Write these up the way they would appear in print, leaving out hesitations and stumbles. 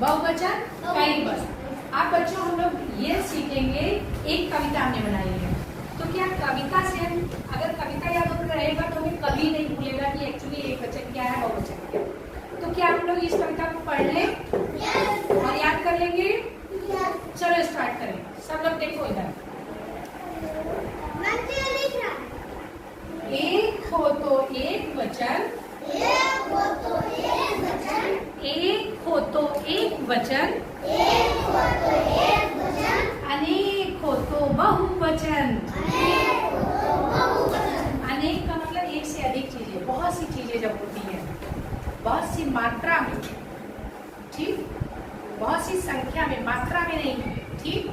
बहुवचन कई बार। आप बच्चों हम लोग ये सीखेंगे, एक कविता हमने बनाई है, तो क्या कविता से अगर कविता याद होकर रहेगा तो हमें कभी नहीं भूलेगा कि एक्चुअली एक वचन क्या है, बहुवचन क्या है। तो क्या हम लोग इस कविता को पढ़ लें और याद कर लेंगे? चलो स्टार्ट करें। सब लोग देखो इधर। एक हो तो एक वचन, एक हो तो एक वचन, एक हो तो एक वचन, एक हो तो एक वचन, अनेक हो तो बहुवचन, अनेक हो तो बहुवचन। अनेक का मतलब एक से अधिक चीजें, बहुत सी चीजें जब होती है, बहुत सी मात्रा में, ठीक, बहुत सी संख्या में, मात्रा में नहीं, ठीक।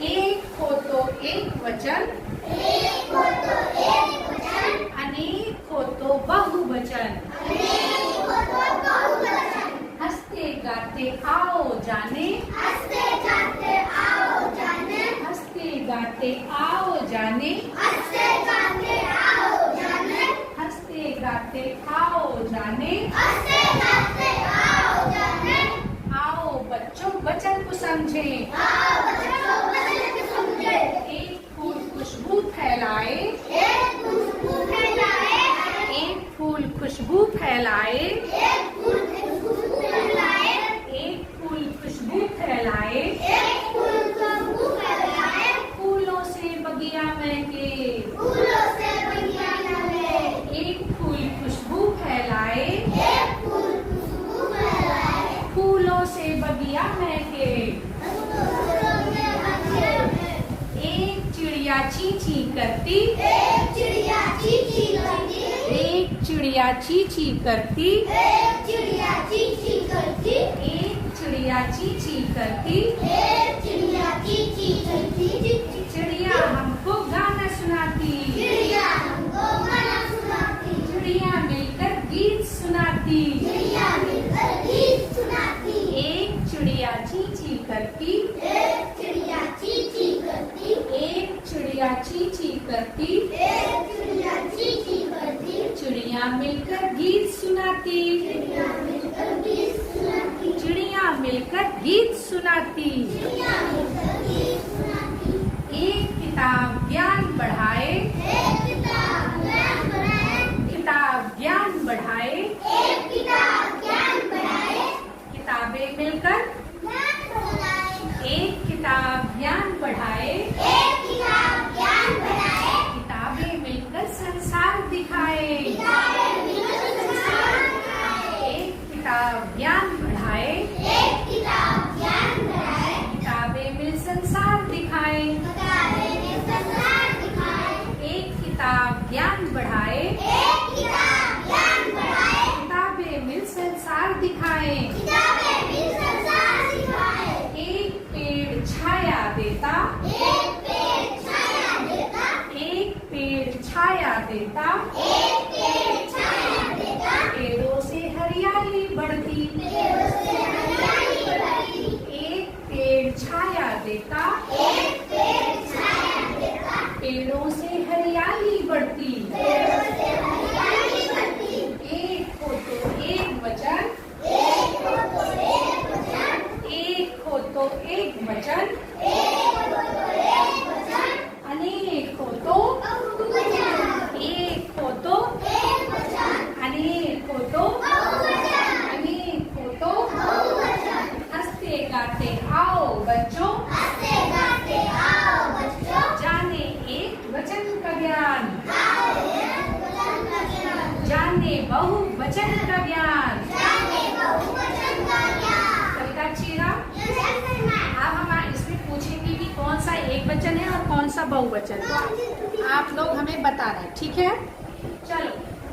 एक हो तो एक वचन, एक हो तो एक वचन, अनेक हो तो बहुवचन, अनेक हो तो बहुवचन। हंसते गाते आओ जाने, हंसते गाते आओ जाने, हंसते गाते आओ जाने, हंसते गाते आओ जाने, हंसते गाते आओ जाने, हंसते गाते आओ जाने। आओ बच्चों वचन को समझे, आओ बच्चों वचन को समझे। एक फूल खुशबू फैलाए, एक खुशबू फैलाए, एक फूल खुशबू फैलाए, एक फूल खुशबू फैलाए, एक फूल खुशबू फैलाए, एक फूल खुशबू फैलाए। फूलों से बगिया महके, फूलों से बगिया महके, एक फूल खुशबू फैलाए, एक फूल खुशबू फैलाए। फूलों से बगिया महके, एक चिड़िया ची ची करती, एक चिड़िया ची ची करती, एक चिड़िया ची ची करती, एक चिड़िया ची ची करती, एक चिड़िया ची ची करती, एक चिड़िया ची ची करती। चिड़िया हमको गाना सुनाती, चिड़िया हमको गाना सुनाती, चिड़िया मिलकर गीत सुनाती, चिड़िया मिलकर गीत सुनाती। एक चिड़िया ची ची करती, एक चिड़िया ची ची करती, एक चिड़िया ची ची करती, एक चिड़िया ची ची करती। चिड़िया मिलकर गीत सुनाती, चिड़िया मिलकर गीत सुनाती, चिड़िया मिलकर गीत सुनाती, चिड़िया मिलकर गीत सुनाती। एक किताब ज्ञान बढ़ाए, एक किताब ज्ञान बढ़ाए, किताब ज्ञान बढ़ाए, एक किताब ज्ञान बढ़ाए। किताबें मिलकर ज्ञान बढ़ाए, एक किताब ज्ञान बढ़ाए, एक किताब ज्ञान बढ़ाए। किताबें मिलकर संसार दिखाए, किताबें मिलकर संसार दिखाए। एक किताब ज्ञान बढ़ाए, एक किताब ज्ञान बढ़ाए। किताबें मिल संसार दिखाए, किताबें मिल संसार दिखाए। एक किताब ज्ञान बढ़ाए, एक किताब ज्ञान बढ़ाए। किताबें मिल संसार दिखाए, किताबें मिल संसार दिखाए। एक पेड़ छाया देता, एक पेड़ छाया देता, एक पेड़ छाया देता, एक पेड़ छाया देता। पेड़ों से हरियाली बढ़ती, पेड़ों से हरियाली बढ़ती। एक पेड़ छाया देता, एक पेड़ छाया देता। पेड़ों से हरियाली बढ़ती, पेड़ों से हरियाली बढ़ती। एक हो तो एक वचन, एक हो तो एक वचन, एक हो तो एक वचन, एक हो तो एक वचन। अनेक हो तो बहुवचन, एक हो तो एक वचन, अनेक हो तो बहुवचन, अनेक हो तो बहुवचन। हंसते गाते आओ बच्चों, हंसते गाते आओ बच्चों। जाने एक वचन का ज्ञान, जाने बहुवचन का ज्ञान, जाने बहुवचन का ज्ञान। कविता अच्छी है। अब हम इसमें पूछेंगे कि कौन सा एक वचन है और कौन सा बहुवचन है, आप लोग हमें बताना, ठीक है। चलो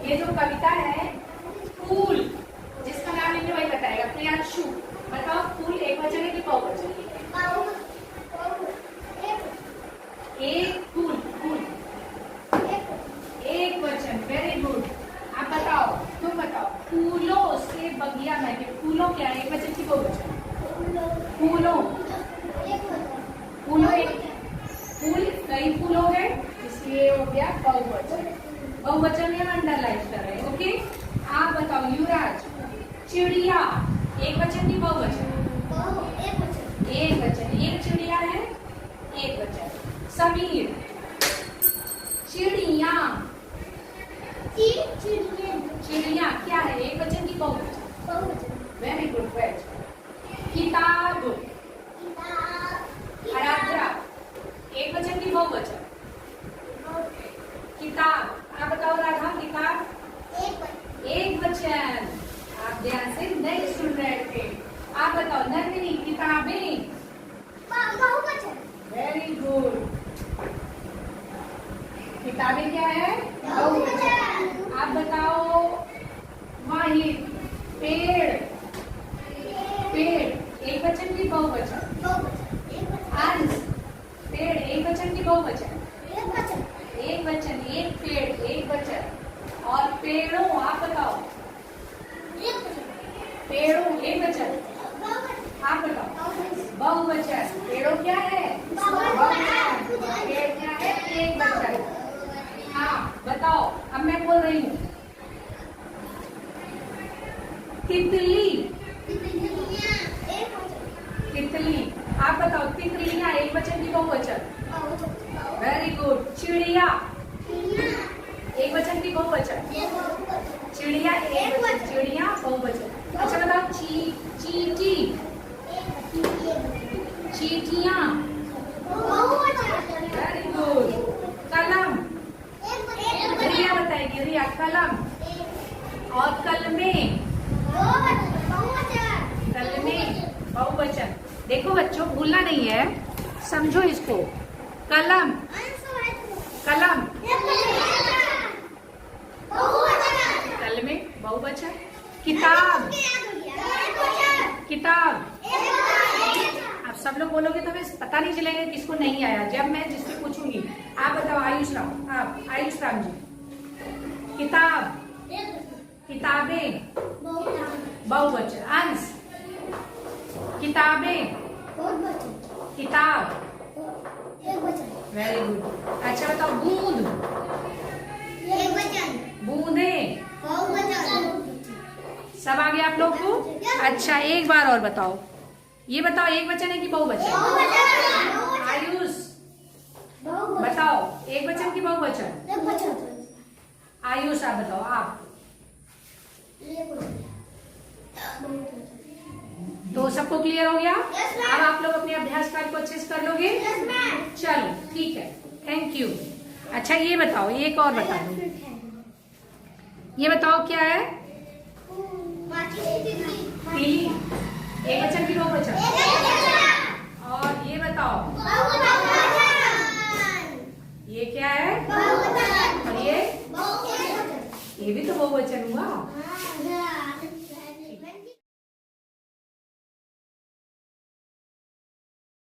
ये जो कविता है, फूल, जिसका नाम इन्हें वही बताएगा, प्रियांशु बताओ फूल एक वचन है कि बहुवचन है? एक फूल, फूल एक वचन, वेरी गुड। आप बताओ, तुम बताओ, फूलों से बगिया महके, फूलों क्या है, एक वचन की बहुवचन? फूलों, फूलों एक फूल कई फूल हो गए, इसलिए हो गया बहुवचन। बहुवचन में अंडरलाइन कर रहे हैं, ओके। आप बताओ युवराज, चिड़िया एक वचन की बहुवचन? एक वचन। एक चिड़िया है, एक वचन। समीर, चिड़िया। चिड़िया क्या है? एक वचन की बहुवचन? Very good, very. किताब, आराध्या, एक वचन की बहुवचन? किताब। आप बताओ राधा, किताब एक वचन। आप ध्यान से नहीं सुन रहे थे। आप बताओ नंदिनी, किताबें वेरी गुड। किताबें क्या है? बहुवचन। आप बताओ माहिर, पेड़। पेड़ एक वचन की बहुवचन? अंश, पेड़ एक वचन की बहुवचन? एक वचन। एक पेड़ एक वचन। और पेड़ों, आप बताओ पेड़ों एक वचन? आप बताओ बहुवचन। पेड़ों क्या है? बहुवचन। पेड़ क्या है? एक वचन। हाँ बताओ, अब मैं बोल रही हूँ। तितली, तितली। आप बताओ तितलियां एक वचन की बहुवचन? Very good. चिड़िया एक वचन की बहुवचन? चिड़िया एक वचन। चिड़िया बहुवचन। अच्छा बताओ चींटी, चींटियां वेरी गुड। कलम, रिया बताएगी। रिया, कलम। और कलमे, कलमे बहुवचन। देखो बच्चों, भूलना नहीं है, समझो इसको। कलम, कलम, कलमे बहुवचन। किताब, किताब। आप सब लोग बोलोगे तो हमें पता नहीं चलेगा किसको नहीं आया। जब मैं जिससे पूछूंगी, आप बताओ आयुष राम, आप आयुष राम जी। किताब, किताबें बहुवचन। अंश, किताबें, किताब वेरी गुड। अच्छा बताओ बूंद, बूंदे सब आ गया आप लोग को? अच्छा एक बार और बताओ, ये बताओ एक वचन है कि बहुवचन? आयुष बताओ एक वचन की बहुवचन? आयुष आप बताओ। आप तो सबको क्लियर हो गया? अब आप लोग अपने अभ्यास कार्य को अच्छे से कर लोगे? चलो ठीक है, थैंक यू। अच्छा ये बताओ, एक और बता दो। ये बताओ क्या है? तीली एक वचन की बहुवचन? और ये बताओ ये क्या है? और ये भी तो बहुवचन हुआ।